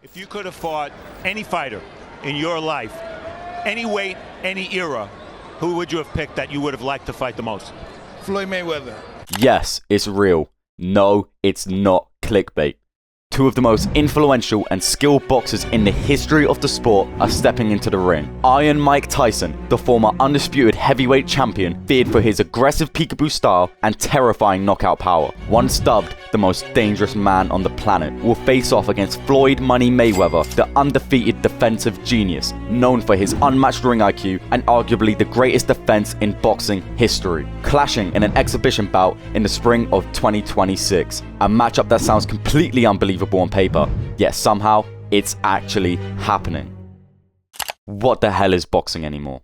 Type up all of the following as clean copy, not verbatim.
If you could have fought any fighter in your life, any weight, any era, who would you have picked that you would have liked to fight the most? Floyd Mayweather. Yes, it's real. No, it's not clickbait. Two of the most influential and skilled boxers in the history of the sport are stepping into the ring. Iron Mike Tyson, the former undisputed heavyweight champion, feared for his aggressive peekaboo style and terrifying knockout power. Once dubbed the most dangerous man on the planet, will face off against Floyd Money Mayweather, the undefeated defensive genius, known for his unmatched ring IQ and arguably the greatest defense in boxing history. Clashing in an exhibition bout in the spring of 2026. A matchup that sounds completely unbelievable on paper, yet somehow it's actually happening. What the hell is boxing anymore?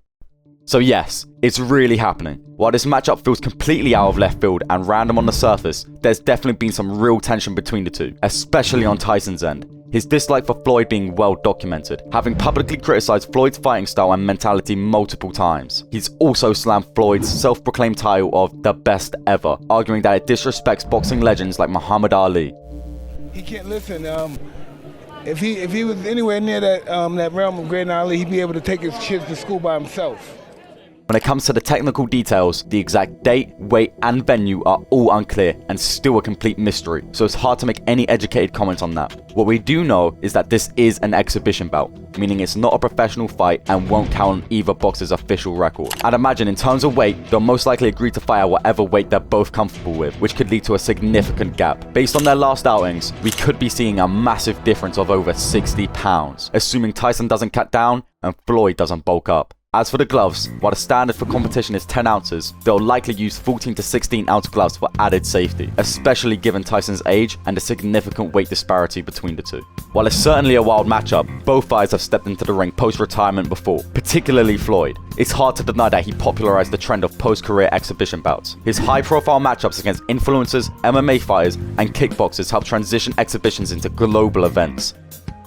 So yes, it's really happening. While this matchup feels completely out of left field and random on the surface, there's definitely been some real tension between the two, especially on Tyson's end. His dislike for Floyd being well documented, having publicly criticized Floyd's fighting style and mentality multiple times. He's also slammed Floyd's self-proclaimed title of the best ever, arguing that it disrespects boxing legends like Muhammad Ali. He can't listen. If he was anywhere near that realm of Great Ali, he'd be able to take his kids to school by himself. When it comes to the technical details, the exact date, weight, and venue are all unclear and still a complete mystery, so it's hard to make any educated comments on that. What we do know is that this is an exhibition bout, meaning it's not a professional fight and won't count on either boxer's official record. I'd imagine in terms of weight, they'll most likely agree to fight at whatever weight they're both comfortable with, which could lead to a significant gap. Based on their last outings, we could be seeing a massive difference of over 60 pounds, assuming Tyson doesn't cut down and Floyd doesn't bulk up. As for the gloves, while the standard for competition is 10 ounces, they'll likely use 14 to 16 ounce gloves for added safety, especially given Tyson's age and the significant weight disparity between the two. While it's certainly a wild matchup, both fighters have stepped into the ring post-retirement before, particularly Floyd. It's hard to deny that he popularized the trend of post-career exhibition bouts. His high-profile matchups against influencers, MMA fighters, and kickboxers helped transition exhibitions into global events.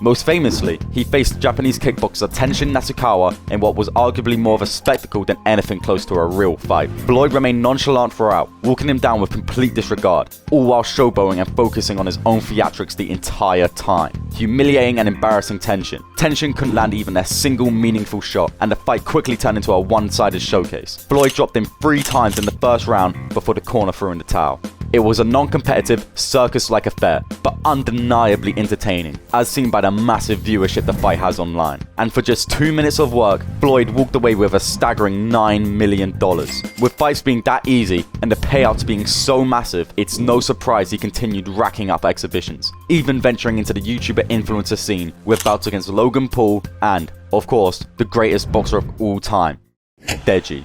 Most famously, he faced Japanese kickboxer Tenshin Nasukawa in what was arguably more of a spectacle than anything close to a real fight. Floyd remained nonchalant throughout, walking him down with complete disregard, all while showboating and focusing on his own theatrics the entire time, humiliating and embarrassing Tenshin. Tenshin couldn't land even a single meaningful shot, and the fight quickly turned into a one-sided showcase. Floyd dropped him 3 times in the first round before the corner threw in the towel. It was a non-competitive, circus-like affair, but undeniably entertaining, as seen by the massive viewership the fight has online. And for just 2 minutes of work, Floyd walked away with a staggering $9 million. With fights being that easy, and the payouts being so massive, it's no surprise he continued racking up exhibitions, even venturing into the YouTuber influencer scene with bouts against Logan Paul and, of course, the greatest boxer of all time, Deji.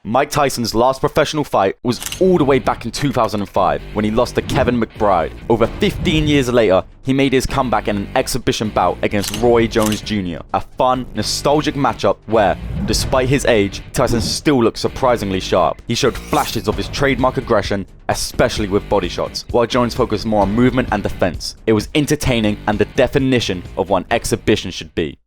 Mike Tyson's last professional fight was all the way back in 2005 when he lost to Kevin McBride. Over 15 years later, he made his comeback in an exhibition bout against Roy Jones Jr. A fun, nostalgic matchup where, despite his age, Tyson still looked surprisingly sharp. He showed flashes of his trademark aggression, especially with body shots, while Jones focused more on movement and defense. It was entertaining and the definition of what an exhibition should be.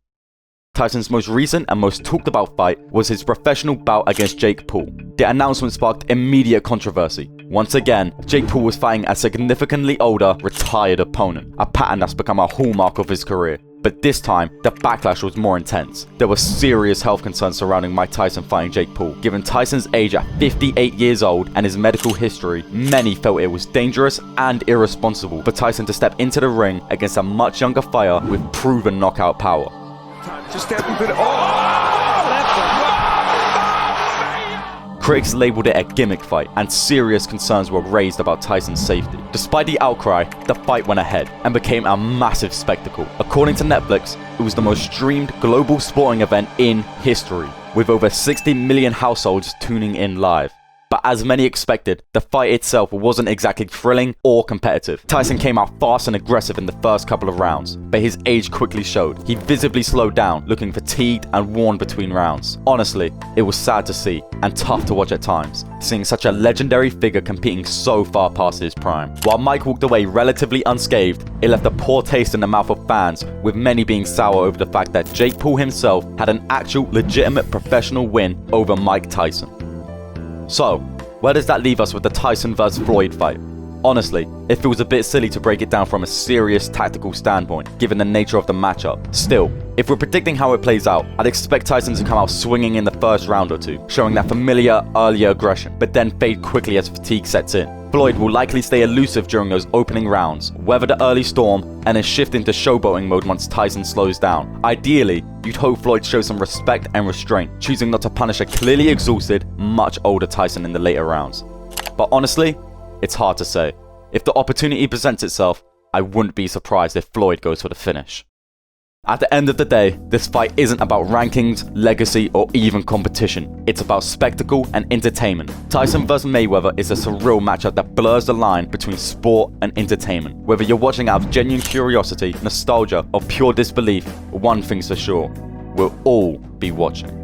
Tyson's most recent and most talked about fight was his professional bout against Jake Paul. The announcement sparked immediate controversy. Once again, Jake Paul was fighting a significantly older, retired opponent, a pattern that's become a hallmark of his career. But this time, the backlash was more intense. There were serious health concerns surrounding Mike Tyson fighting Jake Paul. Given Tyson's age at 58 years old and his medical history, many felt it was dangerous and irresponsible for Tyson to step into the ring against a much younger fighter with proven knockout power. Just step into the... Critics labeled it a gimmick fight, and serious concerns were raised about Tyson's safety. Despite the outcry, the fight went ahead and became a massive spectacle. According to Netflix, it was the most streamed global sporting event in history, with over 60 million households tuning in live. But as many expected, the fight itself wasn't exactly thrilling or competitive. Tyson came out fast and aggressive in the first couple of rounds, but his age quickly showed. He visibly slowed down, looking fatigued and worn between rounds. Honestly, it was sad to see and tough to watch at times, seeing such a legendary figure competing so far past his prime. While Mike walked away relatively unscathed, it left a poor taste in the mouth of fans, with many being sour over the fact that Jake Paul himself had an actual legitimate professional win over Mike Tyson. So, where does that leave us with the Tyson vs Floyd fight? Honestly, it feels a bit silly to break it down from a serious tactical standpoint, given the nature of the matchup. Still, if we're predicting how it plays out, I'd expect Tyson to come out swinging in the first round or two, showing that familiar earlier aggression, but then fade quickly as fatigue sets in. Floyd will likely stay elusive during those opening rounds, weather the early storm, and then shift into showboating mode once Tyson slows down. Ideally, you'd hope Floyd shows some respect and restraint, choosing not to punish a clearly exhausted, much older Tyson in the later rounds. But honestly, it's hard to say. If the opportunity presents itself, I wouldn't be surprised if Floyd goes for the finish. At the end of the day, this fight isn't about rankings, legacy, or even competition. It's about spectacle and entertainment. Tyson vs Mayweather is a surreal matchup that blurs the line between sport and entertainment. Whether you're watching out of genuine curiosity, nostalgia, or pure disbelief, one thing's for sure, we'll all be watching.